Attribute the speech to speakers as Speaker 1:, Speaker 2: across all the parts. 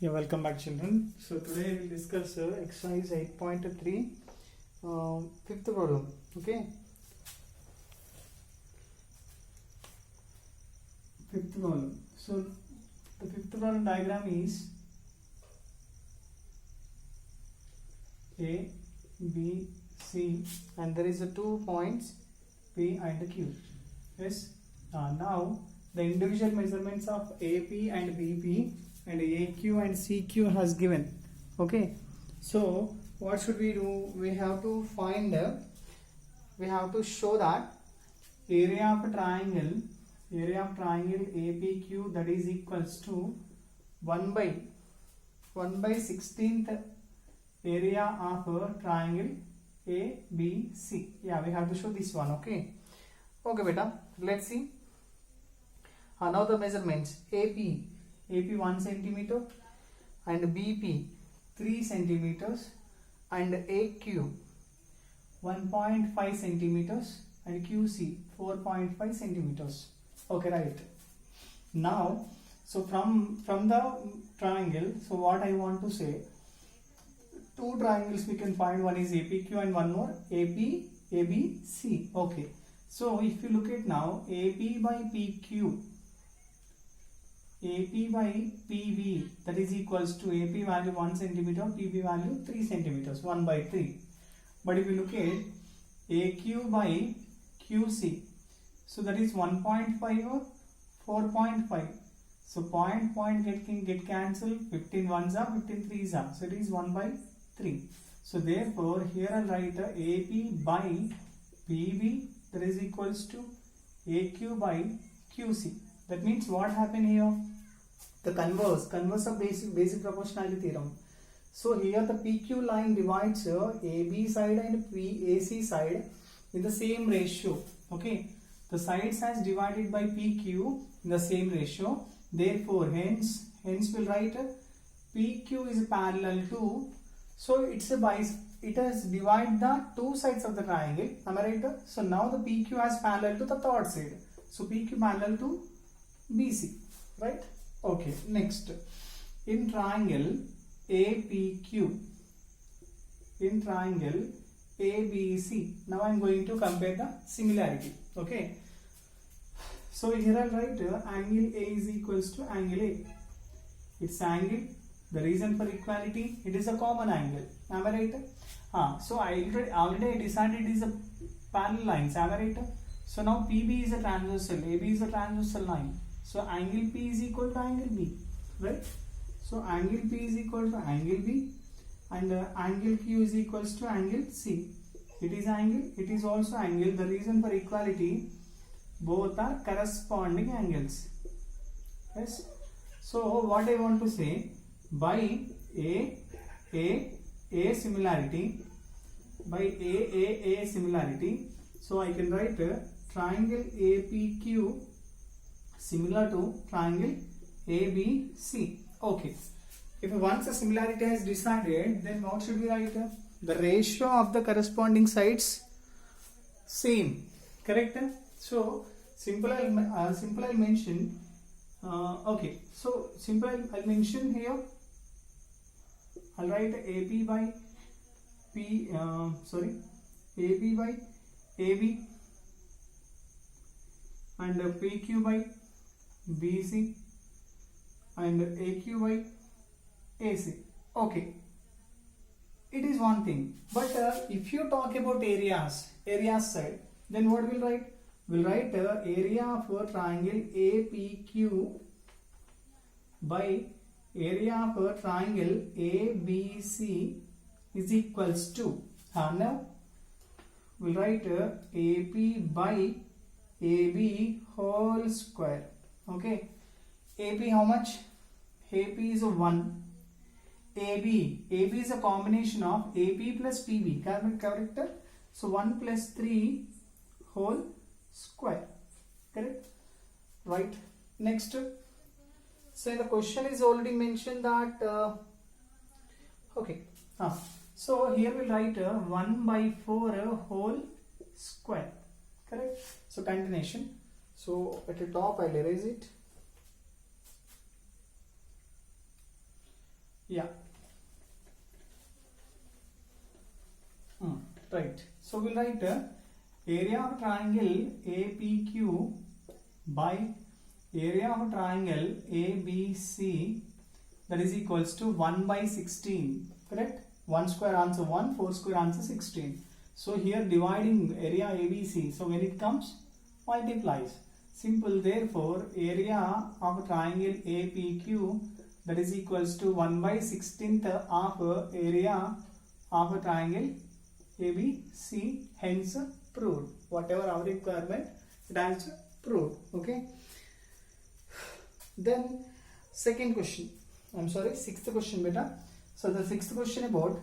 Speaker 1: Yeah, welcome back, children. So today we'll discuss exercise 8.3, fifth problem. Okay, fifth problem. So the fifth problem diagram is A, B, C, and there is a 2 points P and Q. Yes. Now the individual measurements of AP and BP and AQ and CQ has given. Okay, so what should we do? We have to find we have to show that area of triangle APQ, that is equals to 1 by 16th area of triangle ABC. Yeah, we have to show this one. Okay, beta, let's see. Now the measurements: AP 1 centimeter and BP 3 centimeters and AQ 1.5 centimeters and QC 4.5 centimeters. Okay, right. Now, so from the triangle, so what I want to say, two triangles we can find. One is APQ and one more ABC. Okay, so if you look at now, AP by PB, that is equals to AP value 1 centimeter, PB value 3 centimeters, 1 by 3. But if you look at AQ by QC, so that is 1.5 or 4.5. So point get cancelled, 15 ones are, 15 threes are. So it is 1 by 3. So therefore here I'll write AP by PB, that is equals to AQ by QC. That means what happened here? The converse of basic proportionality theorem. So here the PQ line divides AB side and AC side in the same ratio. Okay, the sides has divided by PQ in the same ratio. Therefore, hence we'll write PQ is parallel to. So it has divided the two sides of the triangle. Am I right? So now the PQ has parallel to the third side. So PQ parallel to BC, right? Okay, next, in triangle APQ, in triangle ABC, now I am going to compare the similarity. Okay, so here I will write angle A is equals to angle A. It's angle. The reason for equality, it is a common angle. Am I right? So I already decided it is a parallel lines. Am I right? So now PB is a transversal, AB is a transversal line. So angle P is equal to angle B, right? So angle P is equal to angle B, and angle Q is equals to angle C. It is angle, it is also angle. The reason for equality, both are corresponding angles. Yes. So what I want to say, by A similarity, by A similarity, so I can write triangle APQ similar to triangle ABC. Okay. If once a similarity has decided, then what should we write? The ratio of the corresponding sides same. Correct? So simple I'll mention. Okay. So simple I'll mention here. I'll write AP by AP by AB and PQ by BC and AQ by AC. Okay, it is one thing. But if you talk about areas side, then what we'll write? We'll write area for triangle APQ by area for triangle ABC is equals to. Now we'll write AP by AB whole square. Okay, AP how much? AP is a 1. AB is a combination of AP plus PB. Correct? So 1 plus 3 whole square. Correct? Right. Next. So in the question is already mentioned that. Okay. So here we'll write 1 by 4 whole square. Correct? So continuation. So at the top I'll erase it. Yeah. Right. So we'll write area of triangle APQ by area of triangle ABC, that is equals to 1 by 16. Correct? 1 square answer 1, 4 square answer 16. So here dividing area ABC. So when it comes, multiplies. Simple. Therefore, area of triangle APQ, that is equals to 1 by 16th of area of a triangle ABC. Hence proved. Whatever our requirement, it has proved. Okay. Then second question. I'm sorry, sixth question, beta. So the sixth question about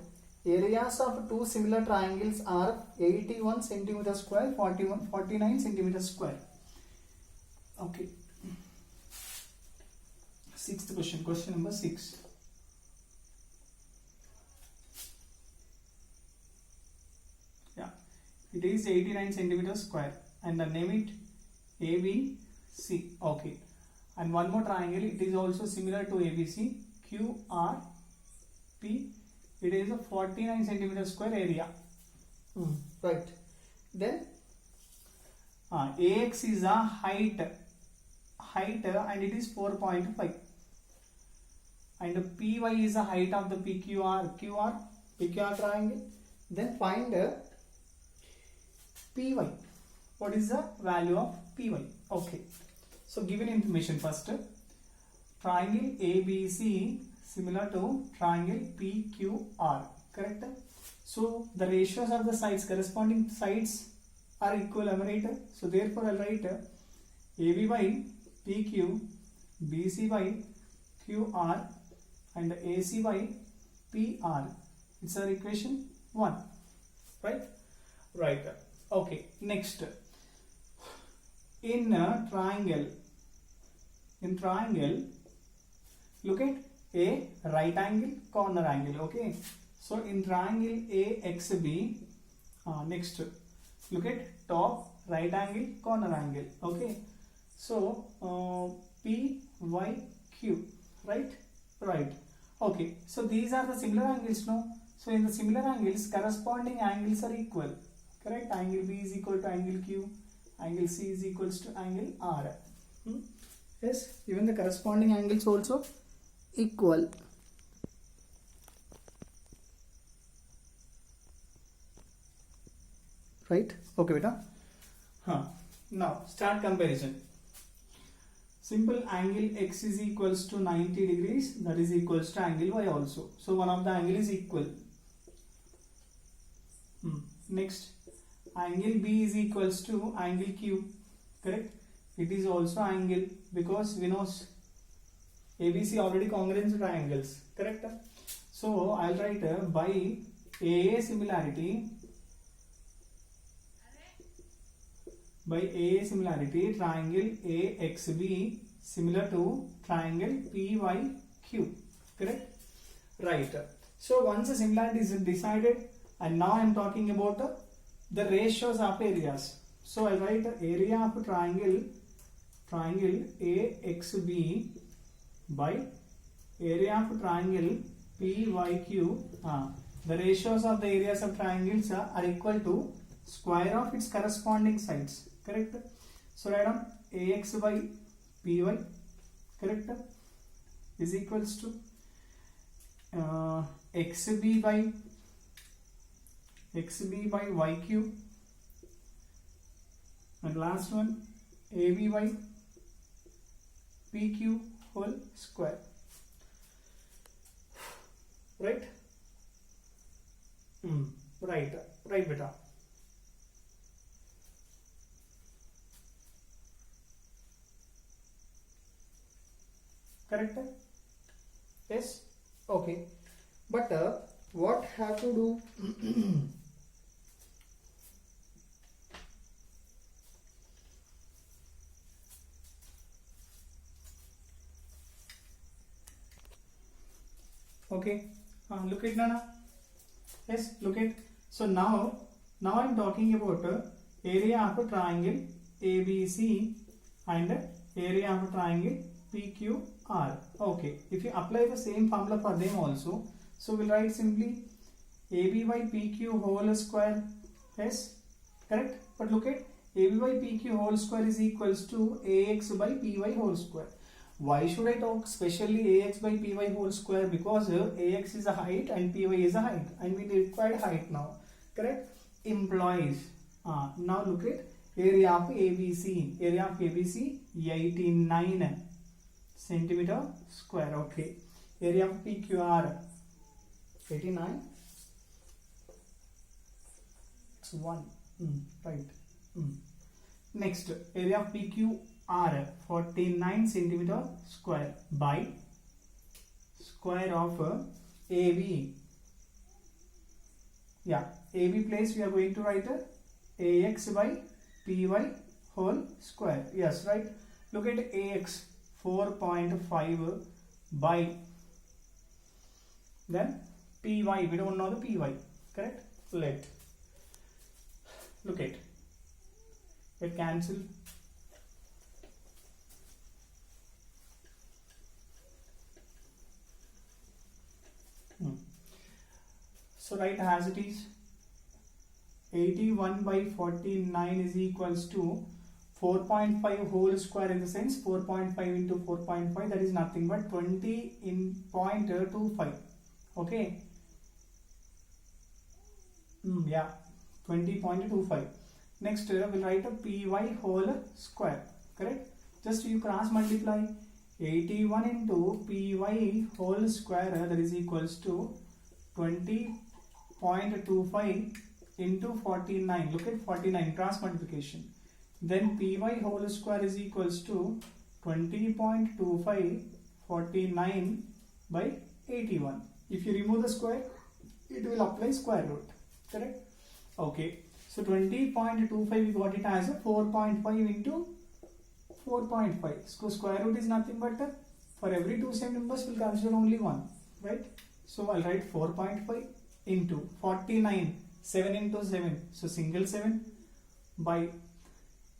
Speaker 1: areas of two similar triangles are 81 centimeter square, 49 centimeter square. Okay. Sixth question, question number 6. Yeah, it is 89 centimeters square, and the name it ABC. Okay, and one more triangle. It is also similar to ABC. QRP. It is a 49 centimeter square area. Right. Then AX is a height, and it is 4.5. And PY is the height of the PQR triangle. Then find PY. What is the value of PY? Okay. So given information first. Triangle ABC similar to triangle PQR. Correct? So the ratios of the sides, corresponding sides are equal. Am I right? So therefore I'll write AB by PQ, BC by QR, and AC by PR. It's our equation 1. Right? Right. Okay. Next. In triangle, look at a right angle, corner angle. Okay. So in triangle AXB, next look at top, right angle, corner angle. Okay. So PYQ. Right? Right. Okay. So these are the similar angles, no? So in the similar angles, corresponding angles are equal. Correct? Angle B is equal to angle Q. Angle C is equals to angle R. Yes, even the corresponding angles also equal. Right? Okay, beta. Now start comparison. Simple. Angle X is equals to 90 degrees. That is equals to angle Y also. So one of the angle is equal. Next, angle B is equals to angle Q. Correct? It is also angle, because we know ABC already congruent triangles. Correct? So I'll write by AA similarity. By AA similarity, triangle AXB similar to triangle PYQ. Correct? Right. So once the similarity is decided, and now I am talking about the ratios of areas. So I write the area of triangle AXB by area of triangle PYQ. The ratios of the areas of triangles are equal to square of its corresponding sides. Correct? So write down AX by PY. Correct? Is equals to XB by YQ, and last one AB by PQ whole square. Right? Right, beta. Correct? Yes? Okay. But what have to do? Okay. Look at Nana. Yes, look at. So now I am talking about area of a triangle ABC and area of a triangle PQR. Okay, if you apply the same formula for them also, so we'll write simply AB by PQ whole square. Yes, correct. But look at AB by PQ whole square is equals to AX by PY whole square. Why should I talk specially AX by PY whole square? Because AX is a height and PY is a height, and we required height now. Correct? Implies. Now look at area of ABC. Area of ABC 89 centimeter square. Okay. Area of PQR 89. It's 1. Right. Next, area of PQR 49 centimeter square by square of AB. Yeah, AB place we are going to write AX by PY whole square. Yes, right. Look at AX 4.5 by then PY. We don't know the PY. Correct? Let. Look at it. Cancel. So write as it is. 81 by 49 is equals to 4.5 whole square, in the sense 4.5 into 4.5, that is nothing but 20 in 0.25. Okay. Yeah, 20.25. Next we'll write a PY whole square. Correct? Just you cross multiply 81 into PY whole square, that is equals to 20.25 into 49. Look at 49, cross multiplication. Then PY whole square is equals to 20.25 49 by 81. If you remove the square, it will apply square root. Correct? Okay. So 20.25 we got it as a 4.5 into 4.5. So square root is nothing but for every two same numbers we'll consider only one. Right? So I'll write 4.5 into 49. 7 into 7. So single 7 by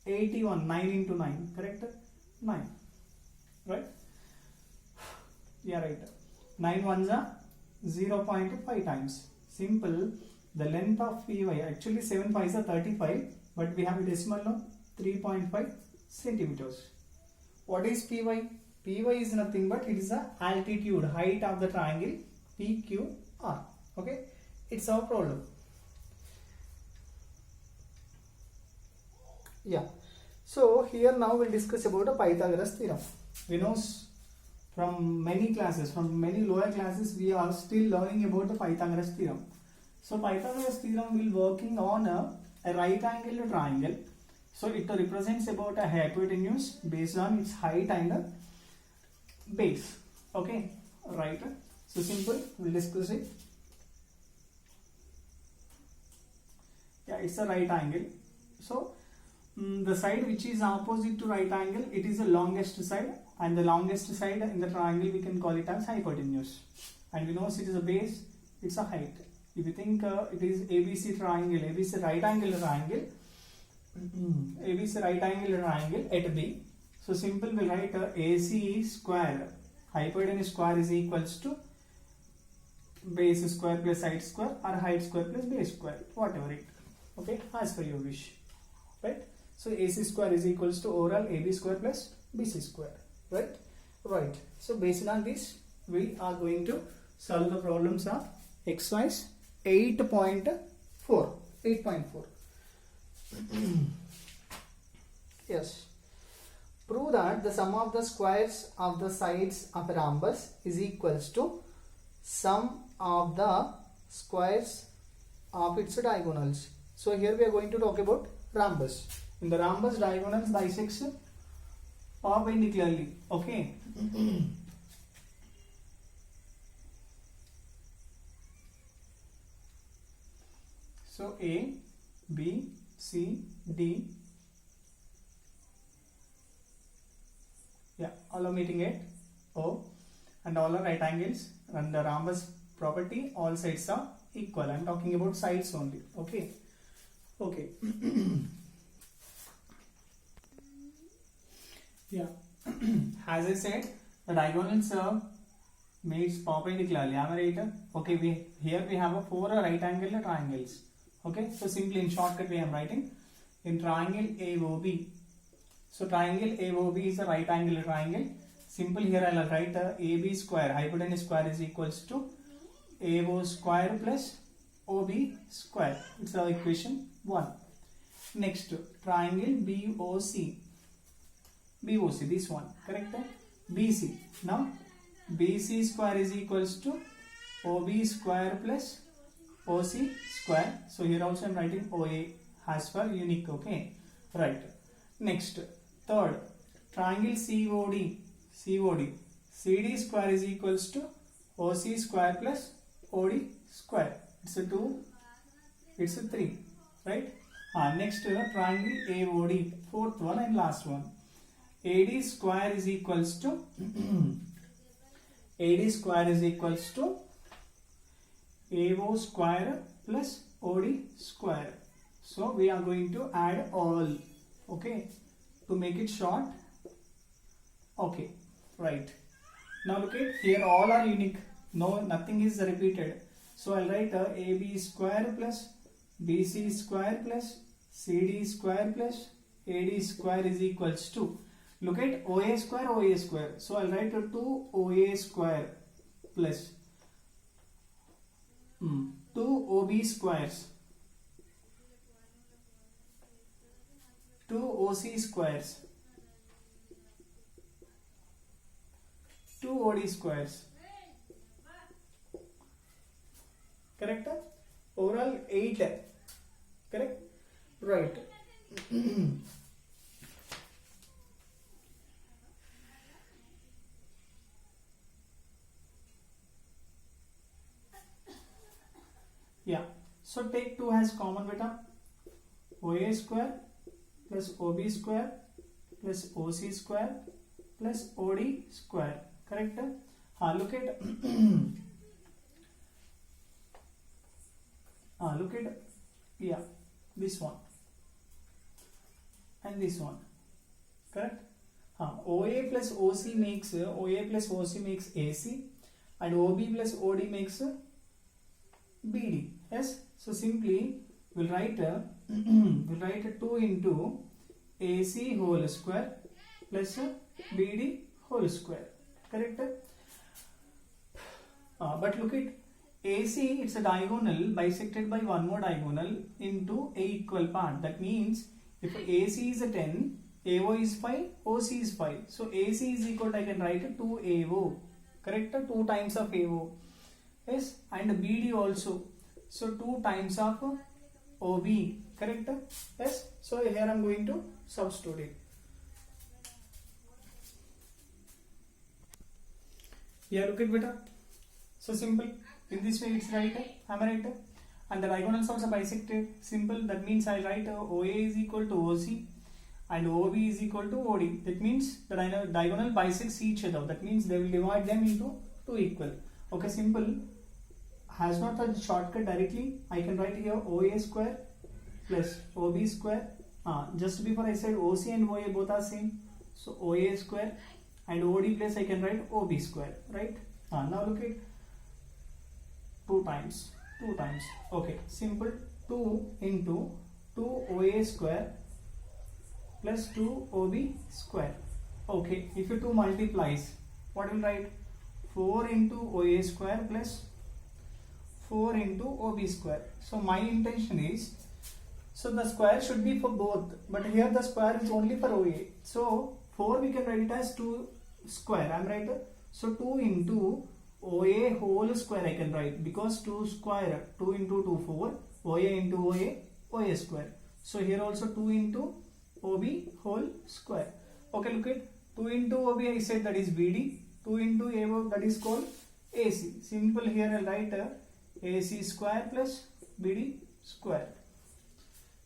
Speaker 1: 81. 9 into 9. Correct? 9. Right? Yeah, right. 9 ones are 0.5 times. Simple. The length of PY, actually 7 5s are 35, but we have a decimal now, 3.5 centimeters. What is PY? PY is nothing but it is the altitude, height of the triangle PQR. Okay, it's our problem. Yeah. So here now we'll discuss about a Pythagoras theorem. We know from many classes, from many lower classes, we are still learning about the Pythagoras theorem. So Pythagoras theorem will working on a right angle triangle. So it represents about a hypotenuse based on its height and base. Okay, right. So simple, we'll discuss it. Yeah, it's a right angle. So the side which is opposite to right angle, it is the longest side, and the longest side in the triangle we can call it as hypotenuse. And we know it is a base, it's a height. If you think it is ABC triangle, ABC right angle triangle, ABC right angle triangle at B. So simple, we write AC square, hypotenuse square is equals to base square plus side square, or height square plus base square, whatever it. Okay, as per your wish. Right? So AC square is equals to overall AB square plus BC square. Right? Right. So based on this, we are going to solve the problems of exercise 8.4. Yes. Prove that the sum of the squares of the sides of a rhombus is equals to sum of the squares of its diagonals. So here we are going to talk about rhombus. In the rhombus, diagonals bisects perpendicularly. Okay. So A, B, C, D, yeah, all are meeting at O, and all are right angles, and the rhombus property, all sides are equal. I am talking about sides only. Okay. Okay. Yeah. as I said, the diagonals meets perpendicularly. Am I right? Okay, here we have a 4 right angle triangles. Okay, so simply in shortcut we am writing in triangle AOB. So triangle AOB is a right angle triangle. Simple here I will write AB square, hypotenuse square is equals to AO square plus OB square. It's our equation 1. Next, triangle BOC. BOC, this one, correct? BC. Now, BC square is equals to OB square plus OC square. So here also I am writing OA as per unique. Okay, right. Next, third, triangle COD. CD square is equals to OC square plus OD square. It's a 2. It's a 3. Right. Next, triangle AOD. Fourth one and last one. AD square is equals to AD square is equals to AO square plus OD square. So we are going to add all. Okay, to make it short. Okay, right. Now look at here, all are unique. No, nothing is repeated. So I'll write AB square plus BC square plus CD square plus AD square is equals to, look at OA square. So I'll write 2 OA square plus 2 OB squares, 2 OC squares, 2 OD squares. Correct? Overall 8. Correct? Right. Yeah. So take 2 as common beta. OA square plus OB square plus OC square plus OD square. Correct? Look at look at, yeah, this one and this one. Correct? OA plus OC makes AC, and OB plus OD makes BD. Yes. So simply we'll write 2 into AC whole square plus BD whole square. Correct? But look at AC, it's a diagonal bisected by one more diagonal into a equal part. That means if AC is a 10, AO is 5, OC is 5. So AC is equal to, I can write 2AO. Correct? 2 times of AO. Yes. And BD also. So 2 times of OB. Correct? Yes. So here I am going to substitute it. Yeah, look at beta. So simple. In this way it's right. Am I right? And the diagonals also bisected. Simple. That means I write OA is equal to OC and OB is equal to OD. That means the diagonal bisects each other. That means they will divide them into 2 equal. Okay, simple. Has not a shortcut directly. I can write here OA square plus OB square. Just before I said OC and OA both are same. So OA square and OD plus I can write OB square. Right? Now look at 2 times. Okay, simple. 2 into 2 OA square plus 2 OB square. Okay, if you 2 multiplies, what will write? 4 into OA square plus 4 into OB square. So my intention is, so the square should be for both, but here the square is only for OA. So 4 we can write it as 2 square. I am right. So 2 into OA whole square I can write, because 2 square, 2 into 2 4, OA into OA square. So here also 2 into OB whole square. Okay, look at 2 into OB I said that is BD, 2 into AO that is called AC. Simple, here I'll write AC square plus BD square.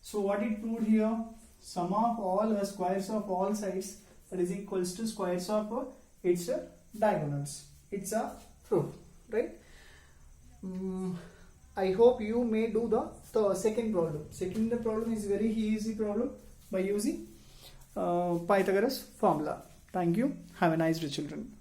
Speaker 1: So what it proved here? Sum of all the squares of all sides, that is equals to squares of its diagonals. It's a proof, right? I hope you may do the second problem. Second problem is very easy problem by using Pythagoras formula. Thank you. Have a nice day, children.